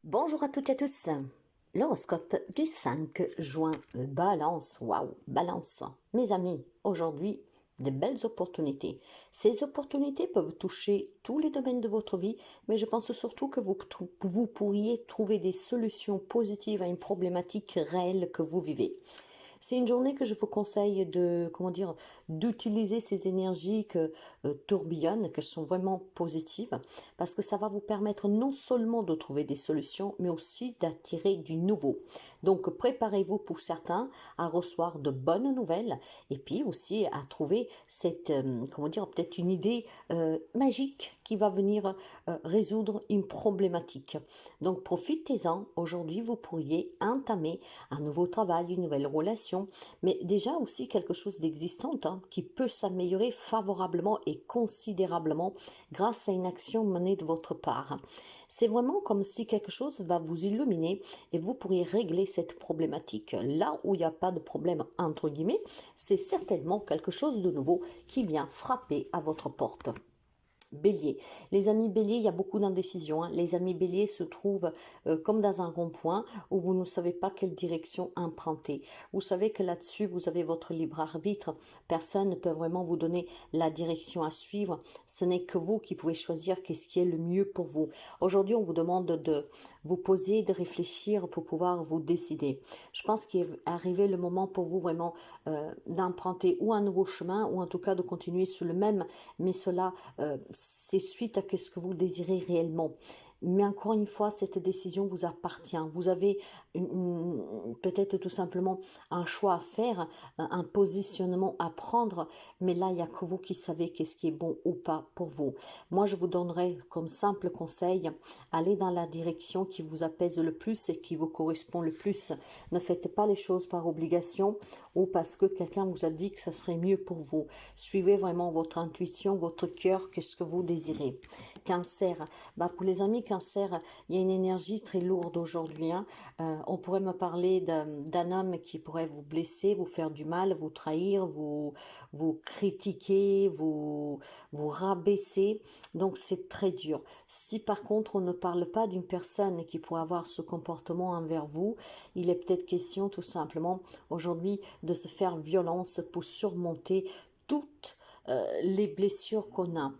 Bonjour à toutes et à tous. L'horoscope du 5 juin. Balance, waouh, balance. Mes amis, aujourd'hui, de belles opportunités. Ces opportunités peuvent toucher tous les domaines de votre vie, mais je pense surtout que vous pourriez trouver des solutions positives à une problématique réelle que vous vivez. C'est une journée que je vous conseille de, d'utiliser ces énergies que tourbillonnent, que sont vraiment positives, parce que ça va vous permettre non seulement de trouver des solutions, mais aussi d'attirer du nouveau. Donc, préparez-vous pour certains à recevoir de bonnes nouvelles, et puis aussi à trouver cette, peut-être une idée magique qui va venir résoudre une problématique. Donc, profitez-en. Aujourd'hui, vous pourriez entamer un nouveau travail, une nouvelle relation, mais déjà aussi quelque chose d'existant qui peut s'améliorer favorablement et considérablement grâce à une action menée de votre part. C'est vraiment comme si quelque chose va vous illuminer et vous pourriez régler cette problématique. Là où il n'y a pas de problème, entre guillemets, c'est certainement quelque chose de nouveau qui vient frapper à votre porte. Bélier. Les amis béliers, il y a beaucoup d'indécision. Les amis béliers se trouvent comme dans un rond-point où vous ne savez pas quelle direction emprunter. Vous savez que là-dessus, vous avez votre libre arbitre. Personne ne peut vraiment vous donner la direction à suivre. Ce n'est que vous qui pouvez choisir qu'est-ce qui est le mieux pour vous. Aujourd'hui, on vous demande de vous poser, de réfléchir pour pouvoir vous décider. Je pense qu'il est arrivé le moment pour vous vraiment d'emprunter ou un nouveau chemin ou en tout cas de continuer sur le même, mais cela c'est suite à ce que vous désirez réellement. Mais encore une fois, cette décision vous appartient. Vous avez peut-être tout simplement un choix à faire, un positionnement à prendre, mais là, il n'y a que vous qui savez qu'est-ce qui est bon ou pas pour vous. Moi, je vous donnerai comme simple conseil, allez dans la direction qui vous apaise le plus et qui vous correspond le plus. Ne faites pas les choses par obligation ou parce que quelqu'un vous a dit que ça serait mieux pour vous. Suivez vraiment votre intuition, votre cœur, qu'est-ce que vous désirez. Cancer, pour les amis Cancer, il y a une énergie très lourde aujourd'hui. On pourrait me parler d'un homme qui pourrait vous blesser, vous faire du mal, vous trahir, vous critiquer, vous rabaisser. Donc c'est très dur. Si par contre on ne parle pas d'une personne qui pourrait avoir ce comportement envers vous, il est peut-être question tout simplement aujourd'hui de se faire violence pour surmonter toutes les blessures qu'on a,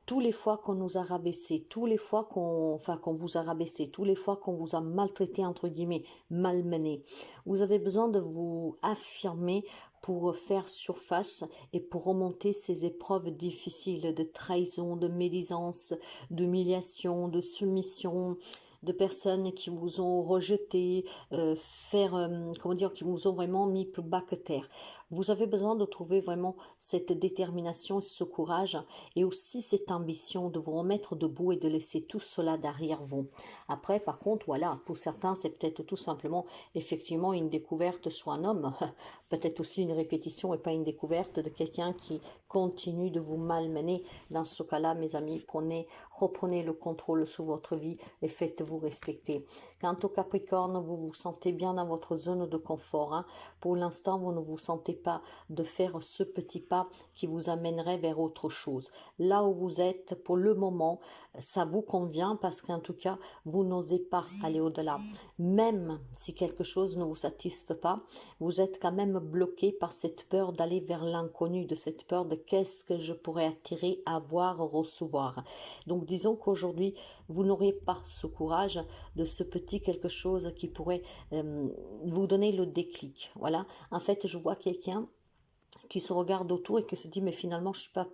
tous les fois qu'on nous a rabaissé, tous les fois qu'on vous a rabaissé, tous les fois qu'on vous a maltraité, entre guillemets, malmené. Vous avez besoin de vous affirmer pour faire surface et pour remonter ces épreuves difficiles de trahison, de médisance, d'humiliation, de soumission, de personnes qui vous ont rejeté, qui vous ont vraiment mis plus bas que terre. Vous avez besoin de trouver vraiment cette détermination, ce courage et aussi cette ambition de vous remettre debout et de laisser tout cela derrière vous. Après, par contre, voilà, pour certains, c'est peut-être tout simplement effectivement une découverte soit un homme, peut-être aussi une répétition et pas une découverte de quelqu'un qui continue de vous malmener. Dans ce cas-là, mes amis, reprenez le contrôle sur votre vie et faites-vous respecter. Quant au Capricorne, vous vous sentez bien dans votre zone de confort. Pour l'instant, vous ne vous sentez pas de faire ce petit pas qui vous amènerait vers autre chose. Là où vous êtes, pour le moment, ça vous convient parce qu'en tout cas, vous n'osez pas aller au-delà. Même si quelque chose ne vous satisfait pas, vous êtes quand même bloqué par cette peur d'aller vers l'inconnu, de cette peur de qu'est-ce que je pourrais attirer, avoir, recevoir. Donc disons qu'aujourd'hui, vous n'aurez pas ce courage de ce petit quelque chose qui pourrait vous donner le déclic. Voilà. En fait, je vois quelqu'un qui se regarde autour et qui se dit mais finalement je suis pas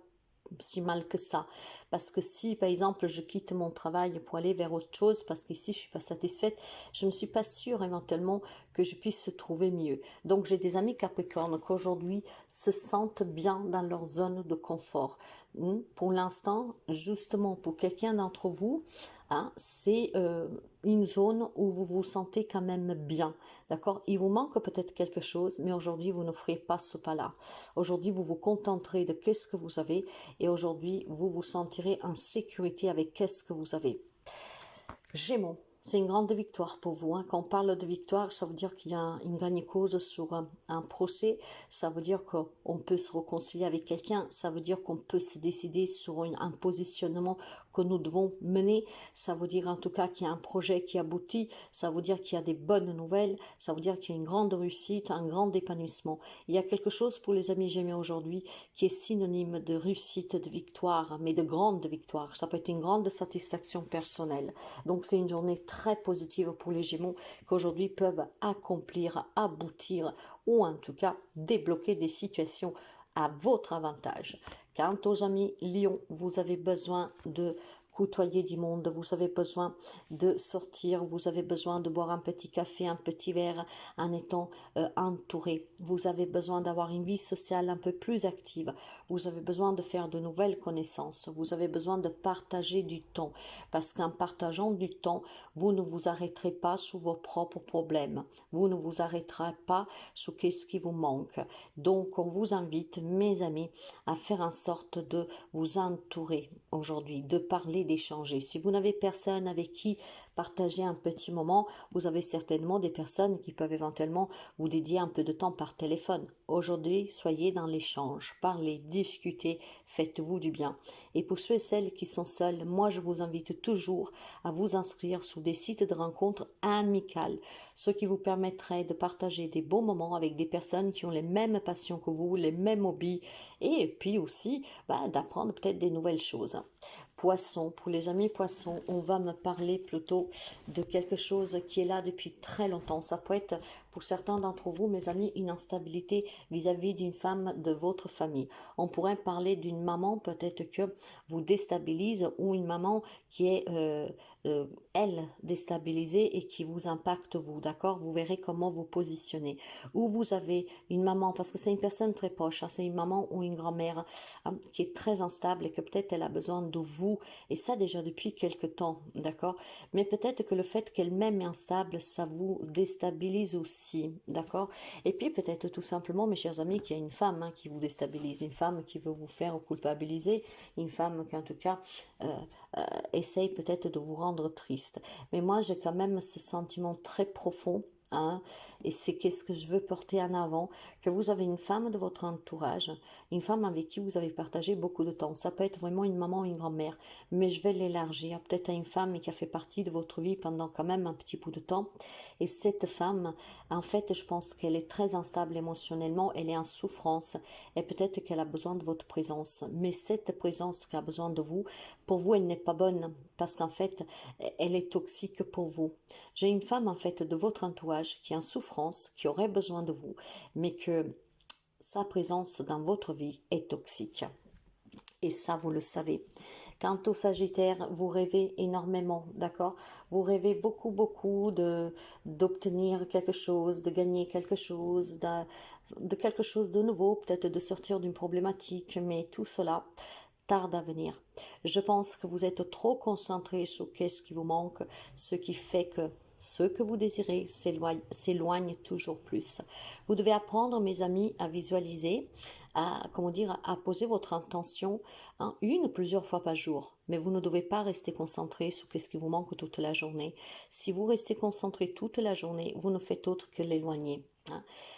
si mal que ça. Parce que si, par exemple, je quitte mon travail pour aller vers autre chose, parce qu'ici, je ne suis pas satisfaite, je ne suis pas sûre éventuellement que je puisse trouver mieux. Donc, j'ai des amis Capricorne qui aujourd'hui se sentent bien dans leur zone de confort. Pour l'instant, justement, pour quelqu'un d'entre vous, c'est une zone où vous vous sentez quand même bien. D'accord? Il vous manque peut-être quelque chose, mais aujourd'hui, vous ne ferez pas ce pas-là. Aujourd'hui, vous vous contenterez de qu'est-ce que vous avez et aujourd'hui, vous vous sentirez en sécurité avec qu'est-ce que vous avez. Gémeaux, c'est une grande victoire pour vous. Quand on parle de victoire, ça veut dire qu'il y a une gagne-cause sur un procès. Ça veut dire qu'on peut se réconcilier avec quelqu'un. Ça veut dire qu'on peut se décider sur un positionnement que nous devons mener. Ça veut dire en tout cas qu'il y a un projet qui aboutit, ça veut dire qu'il y a des bonnes nouvelles, ça veut dire qu'il y a une grande réussite, un grand épanouissement. Il y a quelque chose pour les amis Gémeaux aujourd'hui qui est synonyme de réussite, de victoire, mais de grande victoire. Ça peut être une grande satisfaction personnelle. Donc c'est une journée très positive pour les Gémeaux qu'aujourd'hui peuvent accomplir, aboutir ou en tout cas débloquer des situations à votre avantage. Quant aux amis Lion, vous avez besoin de côtoyer du monde, vous avez besoin de sortir, vous avez besoin de boire un petit café, un petit verre en étant entouré. Vous avez besoin d'avoir une vie sociale un peu plus active. Vous avez besoin de faire de nouvelles connaissances. Vous avez besoin de partager du temps parce qu'en partageant du temps, vous ne vous arrêterez pas sous vos propres problèmes. Vous ne vous arrêterez pas sous qu'est-ce qui vous manque. Donc, on vous invite, mes amis, à faire en sorte de vous entourer aujourd'hui, de parler, d'échanger. Si vous n'avez personne avec qui partager un petit moment, vous avez certainement des personnes qui peuvent éventuellement vous dédier un peu de temps par téléphone. Aujourd'hui, soyez dans l'échange, parlez, discutez, faites-vous du bien. Et pour ceux et celles qui sont seuls, moi je vous invite toujours à vous inscrire sur des sites de rencontres amicales, ce qui vous permettrait de partager des bons moments avec des personnes qui ont les mêmes passions que vous, les mêmes hobbies, et puis aussi d'apprendre peut-être des nouvelles choses. Poisson, pour les amis poissons, on va me parler plutôt de quelque chose qui est là depuis très longtemps. Ça peut être pour certains d'entre vous, mes amis, une instabilité vis-à-vis d'une femme de votre famille. On pourrait parler d'une maman peut-être que vous déstabilise ou une maman qui est, elle, déstabilisée et qui vous impacte vous, d'accord? Vous verrez comment vous positionnez. Ou vous avez une maman, parce que c'est une personne très proche, hein, c'est une maman ou une grand-mère qui est très instable et que peut-être elle a besoin de vous, et ça déjà depuis quelque temps, d'accord? Mais peut-être que le fait qu'elle-même est instable, ça vous déstabilise aussi, d'accord? Et puis peut-être tout simplement, mes chers amis, qu'il y a une femme qui vous déstabilise, une femme qui veut vous faire culpabiliser, une femme qui en tout cas essaye peut-être de vous rendre triste. Mais moi j'ai quand même ce sentiment très profond. Et c'est qu'est-ce que je veux porter en avant, que vous avez une femme de votre entourage, une femme avec qui vous avez partagé beaucoup de temps. Ça peut être vraiment une maman ou une grand-mère, mais je vais l'élargir peut-être à une femme qui a fait partie de votre vie pendant quand même un petit bout de temps. Et cette femme, en fait, je pense qu'elle est très instable émotionnellement, elle est en souffrance et peut-être qu'elle a besoin de votre présence. Mais cette présence qui a besoin de vous, pour vous, elle n'est pas bonne parce qu'en fait, elle est toxique pour vous. J'ai une femme en fait de votre entourage qui est en souffrance, qui aurait besoin de vous, mais que sa présence dans votre vie est toxique. Et ça, vous le savez. Quant au Sagittaire, vous rêvez énormément, d'accord? Vous rêvez beaucoup, beaucoup d'obtenir quelque chose, de gagner quelque chose, de quelque chose de nouveau, peut-être de sortir d'une problématique, mais tout cela tarde à venir. Je pense que vous êtes trop concentré sur qu'est-ce qui vous manque, ce qui fait que ce que vous désirez s'éloigne toujours plus. Vous devez apprendre, mes amis, à visualiser, à poser votre intention une ou plusieurs fois par jour. Mais vous ne devez pas rester concentré sur ce qui vous manque toute la journée. Si vous restez concentré toute la journée, vous ne faites autre que l'éloigner.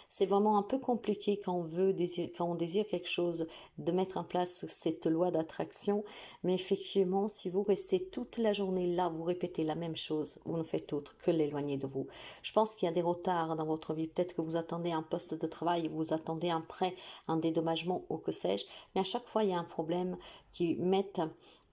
C'est vraiment un peu compliqué quand on désire quelque chose, de mettre en place cette loi d'attraction, mais effectivement, si vous restez toute la journée là, vous répétez la même chose, vous ne faites autre que l'éloigner de vous. Je pense qu'il y a des retards dans votre vie, peut-être que vous attendez un poste de travail, vous attendez un prêt, un dédommagement ou que sais-je, mais à chaque fois il y a un problème qui met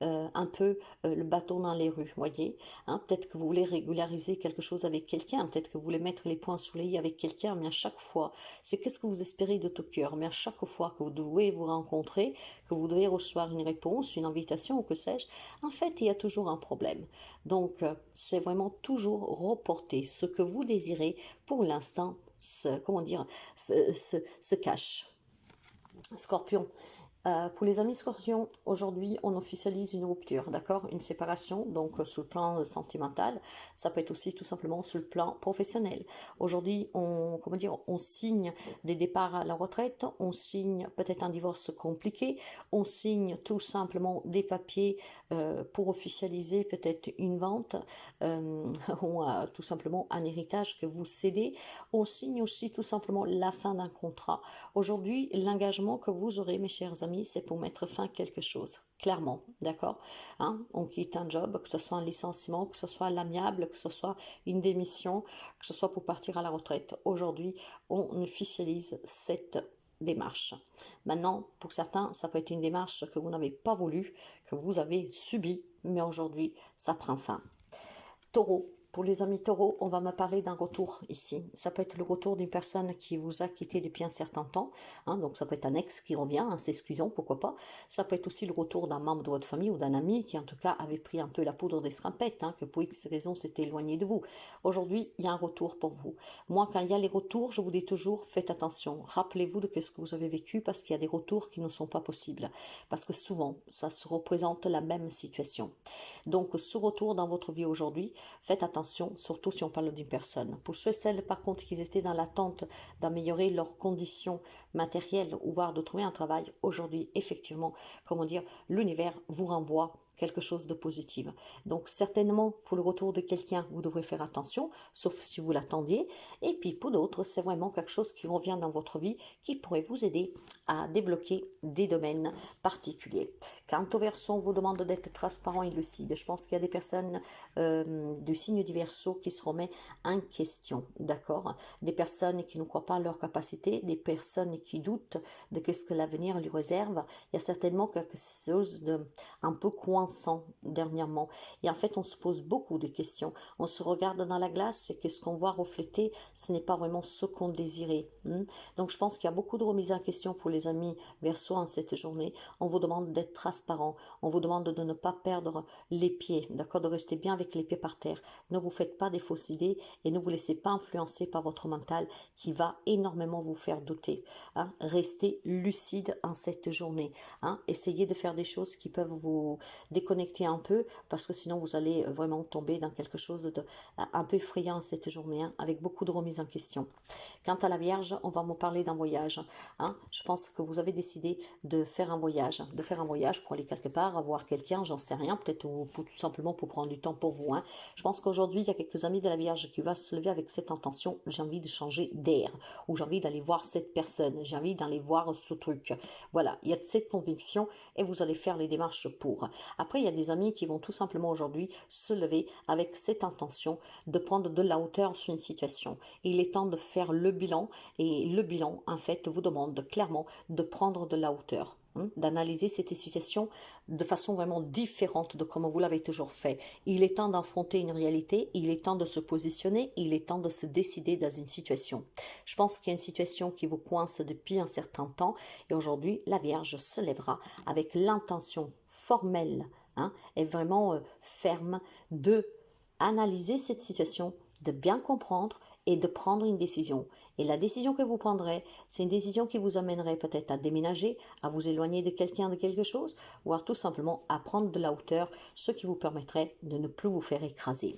un peu le bâton dans les roues, voyez, peut-être que vous voulez régulariser quelque chose avec quelqu'un, peut-être que vous voulez mettre les points sous les i avec quelqu'un, mais à chaque fois, c'est qu'est-ce que vous espérez de tout cœur, mais à chaque fois que vous devez vous rencontrer, que vous devez recevoir une réponse, une invitation ou que sais-je, en fait, il y a toujours un problème. Donc, c'est vraiment toujours reporter ce que vous désirez pour l'instant, se cache. Scorpion. Pour les amis scorpions, aujourd'hui, on officialise une rupture, d'accord? Une séparation, donc sur le plan sentimental. Ça peut être aussi tout simplement sur le plan professionnel. Aujourd'hui, on signe des départs à la retraite, on signe peut-être un divorce compliqué, on signe tout simplement des papiers pour officialiser peut-être une vente ou tout simplement un héritage que vous cédez. On signe aussi tout simplement la fin d'un contrat. Aujourd'hui, l'engagement que vous aurez, mes chers amis, amis, c'est pour mettre fin à quelque chose. Clairement, d'accord, hein? On quitte un job, que ce soit un licenciement, que ce soit l'amiable, que ce soit une démission, que ce soit pour partir à la retraite. Aujourd'hui, on officialise cette démarche. Maintenant, pour certains, ça peut être une démarche que vous n'avez pas voulu, que vous avez subie, mais aujourd'hui, ça prend fin. Taureau. Pour les amis taureaux, on va me parler d'un retour ici. Ça peut être le retour d'une personne qui vous a quitté depuis un certain temps. Hein, donc ça peut être un ex qui revient, hein, s'excusant, pourquoi pas. Ça peut être aussi le retour d'un membre de votre famille ou d'un ami qui en tout cas avait pris un peu la poudre d'escampette, hein, que pour X raisons s'était éloigné de vous. Aujourd'hui, il y a un retour pour vous. Moi, quand il y a les retours, je vous dis toujours, faites attention. Rappelez-vous de ce que vous avez vécu parce qu'il y a des retours qui ne sont pas possibles. Parce que souvent, ça se représente la même situation. Donc, ce retour dans votre vie aujourd'hui, faites attention, surtout si on parle d'une personne. Pour ceux et celles, par contre, qui étaient dans l'attente d'améliorer leurs conditions matérielles ou voire de trouver un travail, aujourd'hui, effectivement, comment dire, l'univers vous renvoie quelque chose de positif. Donc certainement pour le retour de quelqu'un, vous devrez faire attention, sauf si vous l'attendiez. Et puis pour d'autres, c'est vraiment quelque chose qui revient dans votre vie, qui pourrait vous aider à débloquer des domaines particuliers. Quant au Verseau, on vous demande d'être transparent et lucide. Je pense qu'il y a des personnes du signe du Verseau qui se remettent en question, d'accord? Des personnes qui ne croient pas en leur capacité, des personnes qui doutent de ce que l'avenir lui réserve. Il y a certainement quelque chose de un peu coincé dernièrement. Et en fait, on se pose beaucoup de questions. On se regarde dans la glace et qu'est-ce qu'on voit refléter, ce n'est pas vraiment ce qu'on désirait. Donc, je pense qu'il y a beaucoup de remises en question pour les amis Verseau en cette journée. On vous demande d'être transparent. On vous demande de ne pas perdre les pieds, d'accord, de rester bien avec les pieds par terre. Ne vous faites pas des fausses idées et ne vous laissez pas influencer par votre mental qui va énormément vous faire douter. Hein. Restez lucide en cette journée. Hein. Essayez de faire des choses qui peuvent vous déconnecter un peu parce que sinon vous allez vraiment tomber dans quelque chose de un peu effrayant cette journée, hein, avec beaucoup de remises en question. Quant à la Vierge, on va me parler d'un voyage. Hein. Je pense que vous avez décidé de faire un voyage, pour aller quelque part, voir quelqu'un, j'en sais rien, peut-être tout simplement pour prendre du temps pour vous. Hein. Je pense qu'aujourd'hui, il y a quelques amis de la Vierge qui va se lever avec cette intention, j'ai envie de changer d'air, ou j'ai envie d'aller voir cette personne, j'ai envie d'aller voir ce truc. Voilà, il y a cette conviction et vous allez faire les démarches pour. Après, il y a des amis qui vont tout simplement aujourd'hui se lever avec cette intention de prendre de la hauteur sur une situation. Il est temps de faire le bilan et le bilan, en fait, vous demande clairement de prendre de la hauteur, d'analyser cette situation de façon vraiment différente de comme vous l'avez toujours fait. Il est temps d'affronter une réalité, il est temps de se positionner, il est temps de se décider dans une situation. Je pense qu'il y a une situation qui vous coince depuis un certain temps et aujourd'hui, la Vierge se lèvera avec l'intention formelle, et vraiment ferme de analyser cette situation, de bien comprendre et de prendre une décision. Et la décision que vous prendrez, c'est une décision qui vous amènerait peut-être à déménager, à vous éloigner de quelqu'un, de quelque chose, voire tout simplement à prendre de la hauteur, ce qui vous permettrait de ne plus vous faire écraser.